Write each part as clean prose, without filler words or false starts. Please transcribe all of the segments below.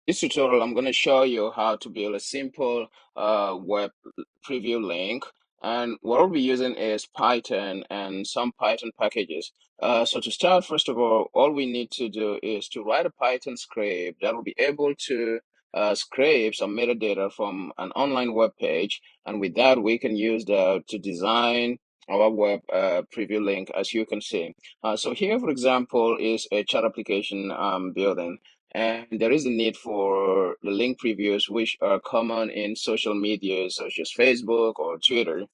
This tutorial, I'm going to show you how to build a simple web preview link. And what we'll be using is Python and some Python packages. So to start, first of all we need to do is to write a Python script that will be able to scrape some metadata from an online web page. And with that, we can use that to design our web preview link, as you can see. So here, for example, is a chat application I'm building. And there is a need for the link previews, which are common in social media such as Facebook or Twitter.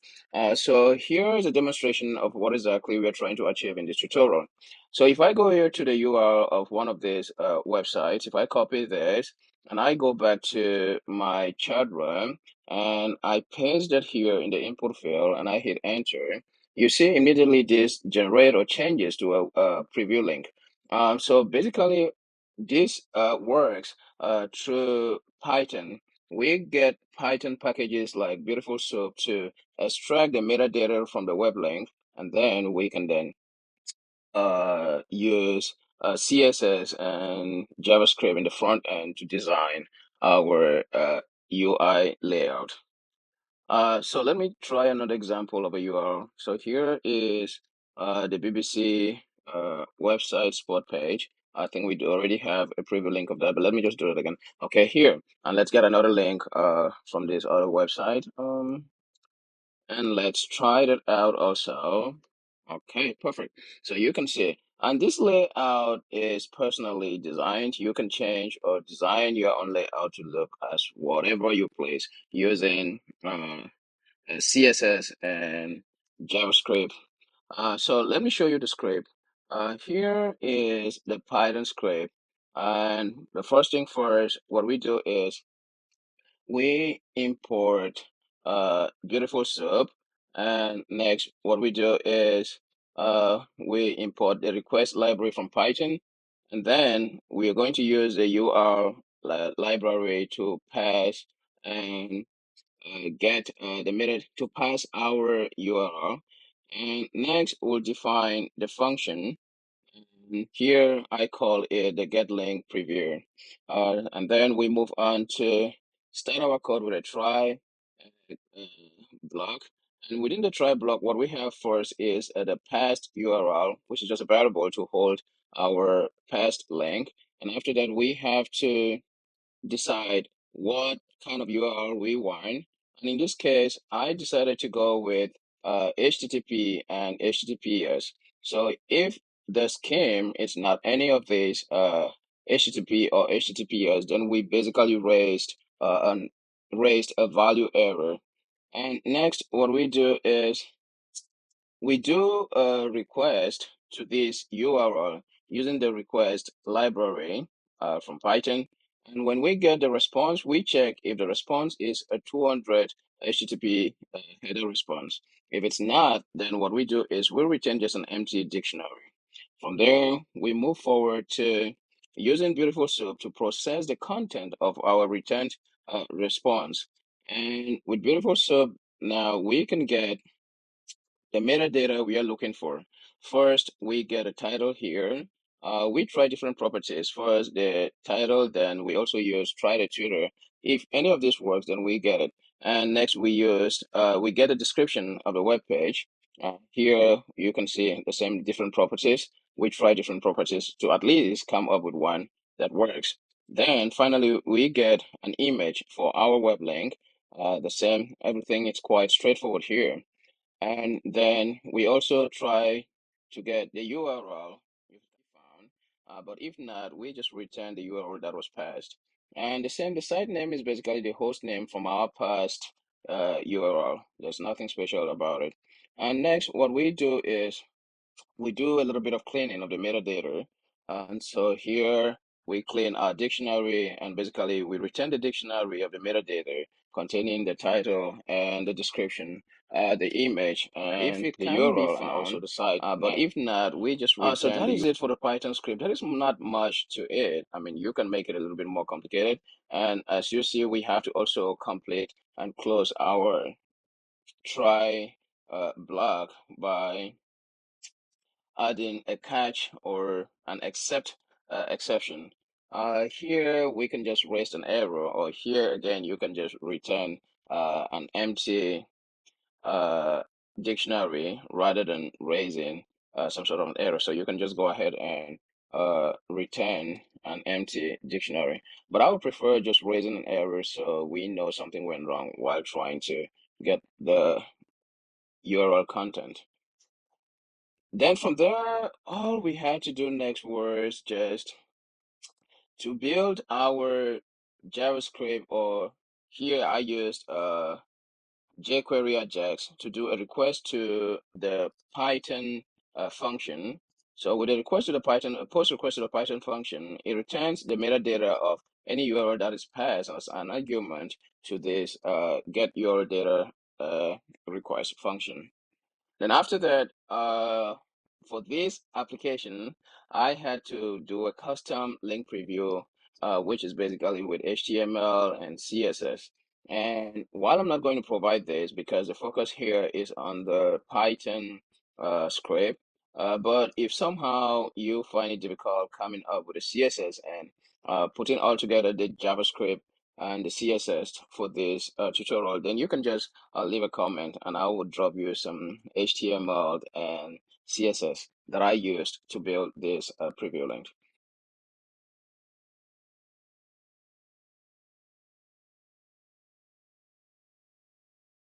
So here is a demonstration of what exactly we're trying to achieve in this tutorial. So if I go here to the URL of one of these websites, if I copy this and I go back to my chat room and I paste that here in the input field and I hit enter, you see immediately this generate or changes to a preview link. So basically, this works through Python. We get Python packages like Beautiful Soup to extract the metadata from the web link, and then we can then use CSS and JavaScript in the front end to design our UI layout. So let me try another example of a URL. So here is the BBC website spot page. I think we do already have a preview link of that, but let me just do it again. Okay, here, and let's get another link from this other website. And let's try that out also. Okay, perfect. So you can see, and this layout is personally designed. You can change or design your own layout to look as whatever you please using CSS and JavaScript. So let me show you the script. Here is the Python script. And the first thing first, what we do is we import beautiful soup. And next, what we do is we import the request library from Python. And then we are going to use the UR library to pass and get the method to pass our URL. And next, we'll define the function. And here, I call it the get link preview. And then we move on to start our code with a try uh, block. And within the try block, what we have first is the past URL, which is just a variable to hold our past link. And after that, we have to decide what kind of URL we want. And in this case, I decided to go with HTTP and HTTPS. So if the scheme is not any of these HTTP or HTTPS, then we basically raised a value error. And next, what we do is we do a request to this URL using the request library from Python. And when we get the response, we check if the response is a 200 HTTP header response. If it's not, then what we do is we return just an empty dictionary. From there, we move forward to using Beautiful Soup to process the content of our returned response. And with Beautiful Soup, now we can get the metadata we are looking for. First, we get a title here. We try different properties. First, the title, then we also use try the tutor. If any of this works, then we get it. And next, we get a description of the web page. Here, you can see the same different properties. We try different properties to at least come up with one that works. Then finally, we get an image for our web link. The same, everything is quite straightforward here. And then we also try to get the URL if found. But if not, we just return the URL that was passed. And the site name is basically the host name from our past URL. There's nothing special about it. And next, what we do is we do a little bit of cleaning of the metadata. And so here we clean our dictionary and basically we return the dictionary of the metadata containing the title and the description, the image If and it the can be URL and also found, the site but name. if not, we just So return that is the. it for the Python script. There is not much to it. I mean, you can make it a little bit more complicated. And as you see, we have to also complete and close our try block by adding a catch or an except exception. Here we can just raise an error, or here again you can just return an empty uh, dictionary rather than raising some sort of an error. So you can just go ahead and return an empty dictionary. But I would prefer just raising an error so we know something went wrong while trying to get the URL content. Then from there, all we had to do next was just to build our JavaScript, or here I used jQuery Ajax to do a request to the Python function. So with a request to the Python, a post request to the Python function, it returns the metadata of any URL that is passed as an argument to this get URL data request function. Then after that, for this application, I had to do a custom link preview, which is basically with HTML and CSS. And while I'm not going to provide this because the focus here is on the Python script, but if somehow you find it difficult coming up with the CSS and putting all together the JavaScript and the CSS for this tutorial, then you can just leave a comment and I will drop you some HTML and CSS that I used to build this preview link.